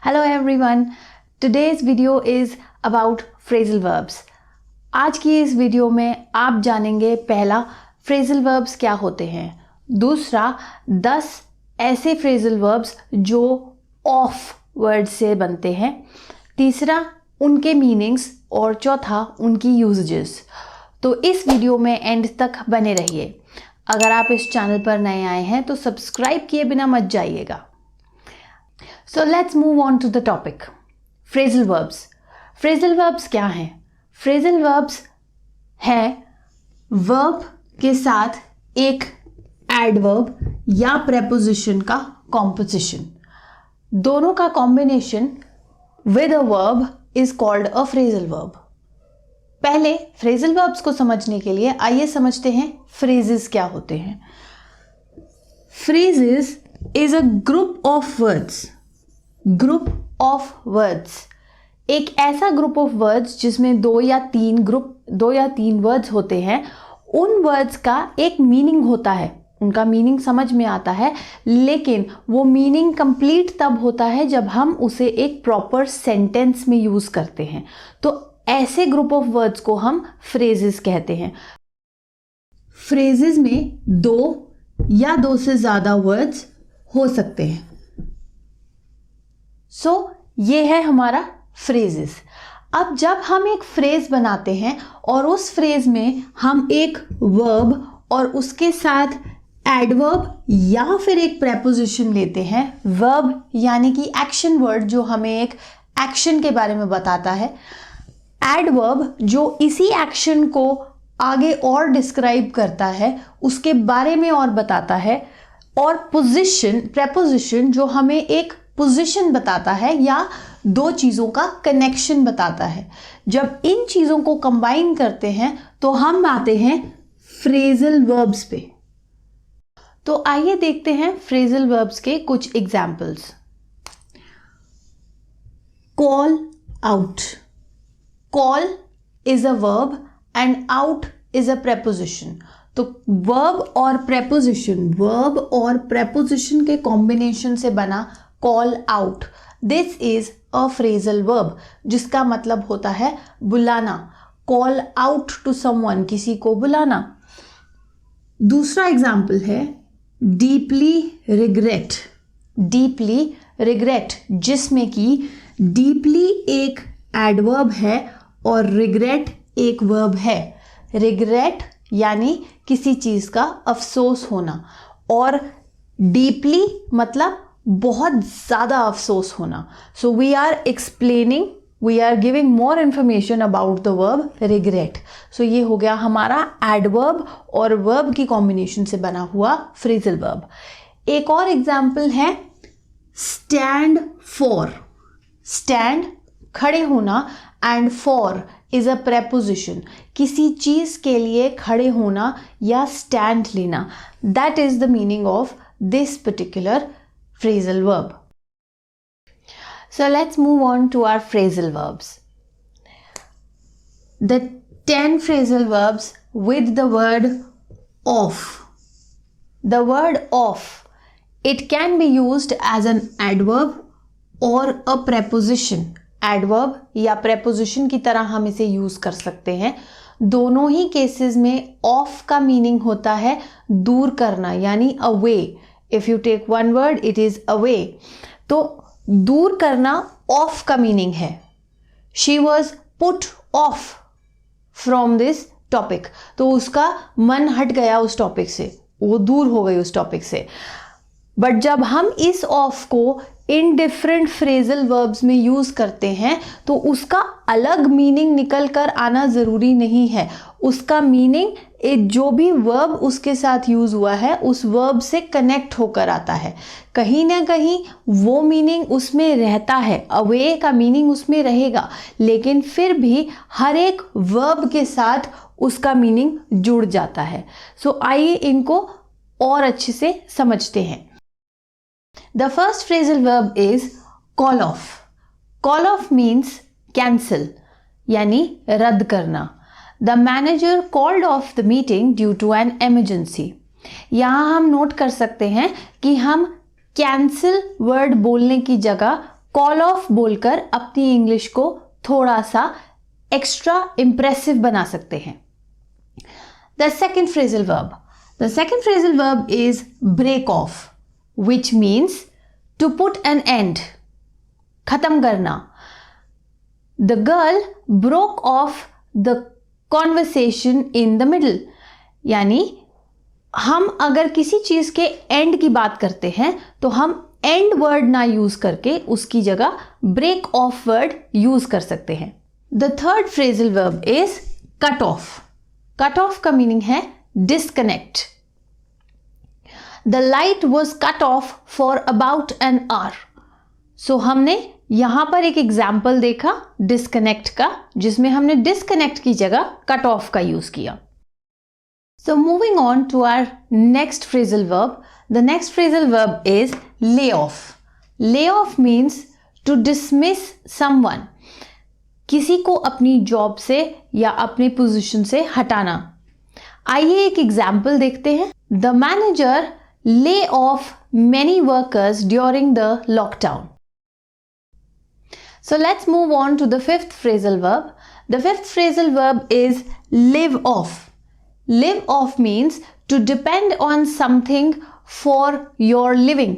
Hello everyone. Today's video is about phrasal verbs. आज की इस वीडियो में आप जानेंगे पहला phrasal verbs क्या होते हैं, दूसरा 10 ऐसे phrasal verbs जो off word से बनते हैं, तीसरा उनके मीनिंग्स और चौथा उनकी यूजेस। तो इस वीडियो में एंड तक बने रहिए। अगर आप इस चैनल पर नए आए हैं तो सब्सक्राइब किए बिना मत जाइएगा। So let's move on to the topic. Phrasal verbs. Phrasal verbs क्या हैं? Phrasal verbs है verb के साथ एक adverb या preposition का composition. दोनों का combination with a verb is called a phrasal verb. पहले phrasal verbs को समझने के लिए आइए समझते हैं phrases क्या होते हैं। Phrases is a group of words. Group of words, एक ऐसा ग्रुप ऑफ वर्ड्स जिसमें दो या तीन वर्ड्स होते हैं। उन वर्ड्स का एक मीनिंग होता है, उनका मीनिंग समझ में आता है, लेकिन वो मीनिंग कंप्लीट तब होता है जब हम उसे एक प्रॉपर सेंटेंस में यूज करते हैं। तो ऐसे ग्रुप ऑफ वर्ड्स को हम फ्रेजेस कहते हैं। फ्रेजेस में दो या दो से ज्यादा वर्ड्स हो सकते हैं। सो ये है हमारा फ्रेजेस। अब जब हम एक फ्रेज बनाते हैं और उस फ्रेज में हम एक वर्ब और उसके साथ एडवर्ब या फिर एक प्रेपोजिशन लेते हैं, वर्ब यानी कि एक्शन वर्ड जो हमें एक एक्शन के बारे में बताता है, एडवर्ब जो इसी एक्शन को आगे और डिस्क्राइब करता है, उसके बारे में और बताता है, और प्रेपोजिशन जो हमें एक पोजीशन बताता है या दो चीजों का कनेक्शन बताता है। जब इन चीजों को कंबाइन करते हैं तो हम आते हैं फ्रेजल वर्ब्स पे। तो आइए देखते हैं फ्रेजल वर्ब्स के कुछ examples. Call out. Call is a verb and out is a preposition. तो वर्ब और प्रेपोजिशन के कॉम्बिनेशन से बना call out, this is a phrasal verb, जिसका मतलब होता है बुलाना। कॉल आउट टू समवन, किसी को बुलाना। दूसरा एग्जाम्पल है डीपली रिग्रेट। डीपली रिग्रेट, जिसमें कि डीपली एक एडवर्ब है और रिग्रेट एक वर्ब है। रिग्रेट यानी किसी चीज का अफसोस होना, और डीपली मतलब बहुत ज्यादा अफसोस होना। So we are giving more information about the verb regret. सो ये हो गया हमारा एडवर्ब और वर्ब की कॉम्बिनेशन से बना हुआ फ्रेजल वर्ब। एक और एग्जाम्पल है स्टैंड फॉर। स्टैंड खड़े होना and for is a preposition, किसी चीज के लिए खड़े होना या स्टैंड लेना। That is the meaning of this particular phrasal verb. So let's move on to our phrasal verbs. The 10 phrasal verbs with the word of. The word of, it can be used as an adverb or a preposition. Adverb या preposition की तरह हम इसे use कर सकते हैं। दोनों ही cases में of का मीनिंग होता है दूर करना, यानी away. If you take one word, it is away. तो दूर करना off का मीनिंग है। She was put off from this topic. तो उसका मन हट गया उस टॉपिक से, वो दूर हो गई उस टॉपिक से। बट जब हम इस ऑफ को इन डिफरेंट फ्रेजल वर्ब्स में यूज करते हैं तो उसका अलग मीनिंग निकल कर आना जरूरी नहीं है। उसका मीनिंग जो भी वर्ब उसके साथ यूज हुआ है उस वर्ब से कनेक्ट होकर आता है। कहीं ना कहीं वो मीनिंग उसमें रहता है, अवे का मीनिंग उसमें रहेगा, लेकिन फिर भी हर एक वर्ब के साथ उसका मीनिंग जुड़ जाता है। सो आइए इनको और अच्छे से समझते हैं। The first phrasal verb is call off. Call off means cancel, यानी रद्द करना। The manager called off the meeting due to an emergency. यहाँ हम नोट कर सकते हैं कि हम cancel वर्ड बोलने की जगह कॉल ऑफ बोलकर अपनी इंग्लिश को थोड़ा सा एक्स्ट्रा इंप्रेसिव बना सकते हैं. The second phrasal verb. The second phrasal verb is break off, which means to put an end, खत्म करना. The girl broke off the conversation in the middle. यानी हम अगर किसी चीज के एंड की बात करते हैं तो हम एंड वर्ड ना यूज करके उसकी जगह ब्रेक ऑफ वर्ड यूज कर सकते हैं. The third phrasal verb is cut off. Cut off का मीनिंग है disconnect. The light was cut off for about an hour. So हमने यहां पर एक एग्जाम्पल देखा डिस्कनेक्ट का, जिसमें हमने डिस्कनेक्ट की जगह कट ऑफ का यूज किया. So moving on to our next phrasal verb. The next phrasal verb is lay off. Lay off means to dismiss someone. किसी को अपनी जॉब से या अपने पोजीशन से हटाना. आइए एक एग्जाम्पल देखते हैं. The manager lay off many workers during the lockdown. So let's move on to the fifth phrasal verb. The fifth phrasal verb is live off. Live off means to depend on something for your living.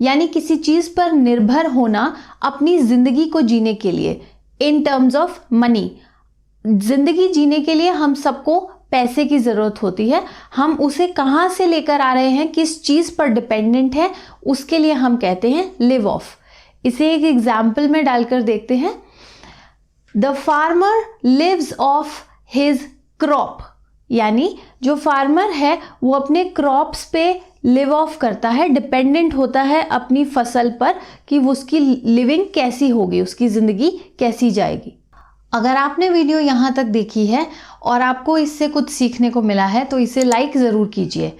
यानी किसी चीज पर निर्भर होना अपनी जिंदगी को जीने के लिए. In terms of money. जिंदगी जीने के लिए हम सबको पैसे की ज़रूरत होती है. हम उसे कहाँ से लेकर आ रहे हैं, किस चीज़ पर डिपेंडेंट है, उसके लिए हम कहते हैं लिव ऑफ. इसे एक एग्जाम्पल में डालकर देखते हैं. The farmer lives off his crop. यानी जो फार्मर है वो अपने क्रॉप्स पे लिव ऑफ करता है, डिपेंडेंट होता है अपनी फसल पर कि उसकी लिविंग कैसी होगी, उसकी ज़िंदगी कैसी जाएगी. अगर आपने वीडियो यहाँ तक देखी है और आपको इससे कुछ सीखने को मिला है तो इसे लाइक ज़रूर कीजिए.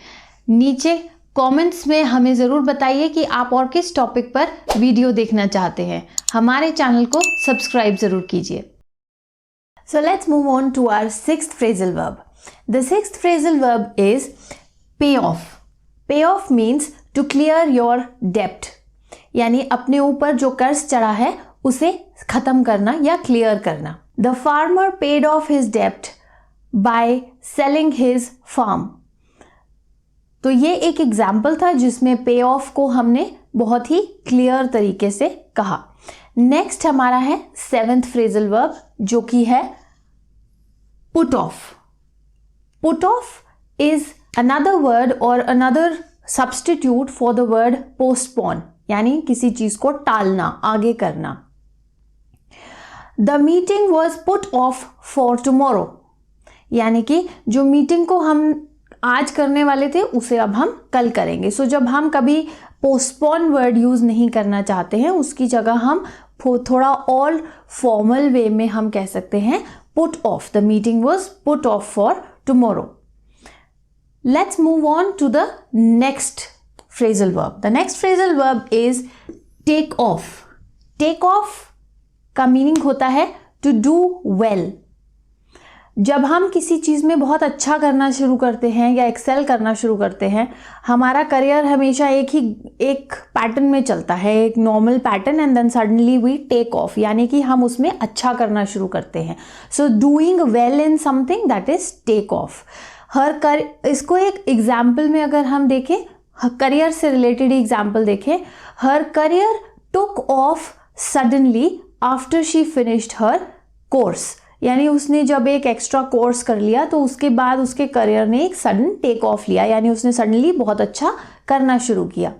नीचे कमेंट्स में हमें ज़रूर बताइए कि आप और किस टॉपिक पर वीडियो देखना चाहते हैं. हमारे चैनल को सब्सक्राइब ज़रूर कीजिए. So let's move on to our sixth phrasal verb. The sixth phrasal verb is pay off. Pay off means to clear your डेप्ट. यानी अपने ऊपर जो कर्ज चढ़ा है उसे खत्म करना या क्लियर करना. The farmer paid off his डेप्ट बाय सेलिंग हिज फार्म. तो ये एक एग्जाम्पल था जिसमें पे ऑफ को हमने बहुत ही क्लियर तरीके से कहा. नेक्स्ट हमारा है सेवेंथ फ्रेजल वर्ब जो कि है put off. Put off is another word और another substitute for the word postpone. यानी किसी चीज को टालना, आगे करना. The meeting was put off for tomorrow. यानी कि जो मीटिंग को हम आज करने वाले थे उसे अब हम कल करेंगे. सो जब हम कभी पोस्टपोन वर्ड यूज नहीं करना चाहते हैं उसकी जगह हम थोड़ा और फॉर्मल वे में हम कह सकते हैं put off. The meeting was put off for tomorrow. Let's move on to the next phrasal verb. The next phrasal verb is take off. Take off का मीनिंग होता है to do well. जब हम किसी चीज़ में बहुत अच्छा करना शुरू करते हैं या एक्सेल करना शुरू करते हैं, हमारा करियर हमेशा एक पैटर्न में चलता है, एक normal pattern, and then suddenly we take off. यानी कि हम उसमें अच्छा करना शुरू करते हैं. So doing well in something that is take off. इसको एक एग्जाम्पल में अगर हम देखें, करियर से रिलेटेड एग्जाम्पल देखें. Her career took off suddenly after she finished her course. यानी उसने जब एक एक्स्ट्रा कोर्स कर लिया तो उसके बाद उसके करियर ने एक सडन टेक ऑफ लिया. यानी उसने सडनली बहुत अच्छा करना शुरू किया.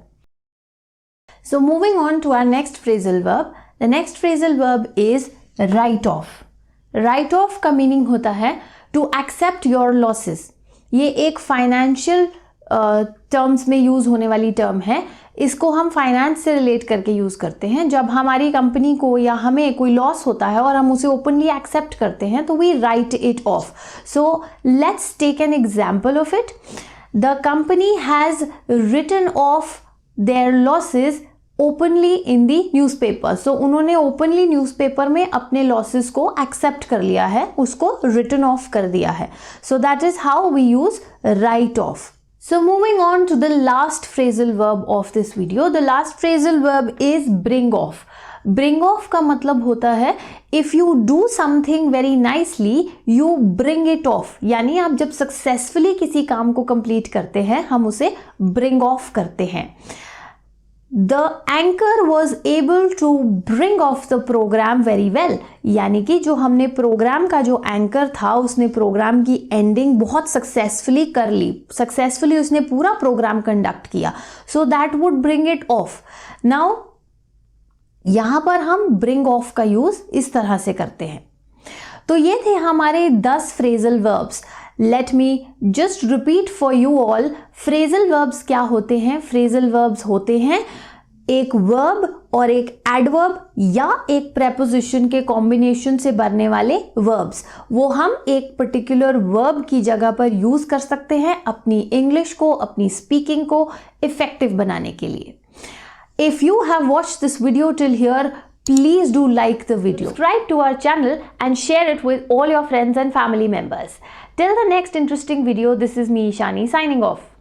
So moving on to our next phrasal verb. The next phrasal verb is write off. Write off का मीनिंग होता है टू एक्सेप्ट योर लॉसेस. ये एक फाइनेंशियल टर्म्स में यूज होने वाली टर्म है. इसको हम फाइनेंस से रिलेट करके यूज करते हैं. जब हमारी कंपनी को या हमें कोई लॉस होता है और हम उसे ओपनली एक्सेप्ट करते हैं तो we write it off. So let's take an example of it. The company has written off their losses openly in the newspaper. सो उन्होंने ओपनली न्यूज़पेपर में अपने लॉसेस को एक्सेप्ट कर लिया है, उसको रिटन ऑफ कर दिया है. So that is how we use write off. So moving on to the last phrasal verb of this video. The last phrasal verb is bring off. Bring of का मतलब होता है if you do something very nicely you bring it of, यानी आप जब successfully किसी काम को कंप्लीट करते हैं हम उसे ब्रिंग ऑफ करते हैं। The anchor was able to bring off the programme very well, यानी कि जो हमने प्रोग्राम का जो एंकर था उसने प्रोग्राम की एंडिंग बहुत सक्सेसफुली कर ली, सक्सेसफुली उसने पूरा प्रोग्राम कंडक्ट किया, so that would bring it of. Now यहां पर हम ब्रिंग ऑफ का यूज इस तरह से करते हैं। तो ये थे हमारे 10 phrasal verbs. Let me just repeat for you all. Phrasal verbs क्या होते हैं? फ्रेजल वर्ब्स होते हैं एक वर्ब और एक एडवर्ब या एक प्रेपोजिशन के कॉम्बिनेशन से बनने वाले वर्ब्स। वो हम एक पर्टिकुलर वर्ब की जगह पर यूज कर सकते हैं अपनी इंग्लिश को, अपनी स्पीकिंग को इफेक्टिव बनाने के लिए। If you have watched this video till here, please do like the video. Subscribe to our channel and share it with all your friends and family members. Till the next interesting video, this is me, Ishani, signing off.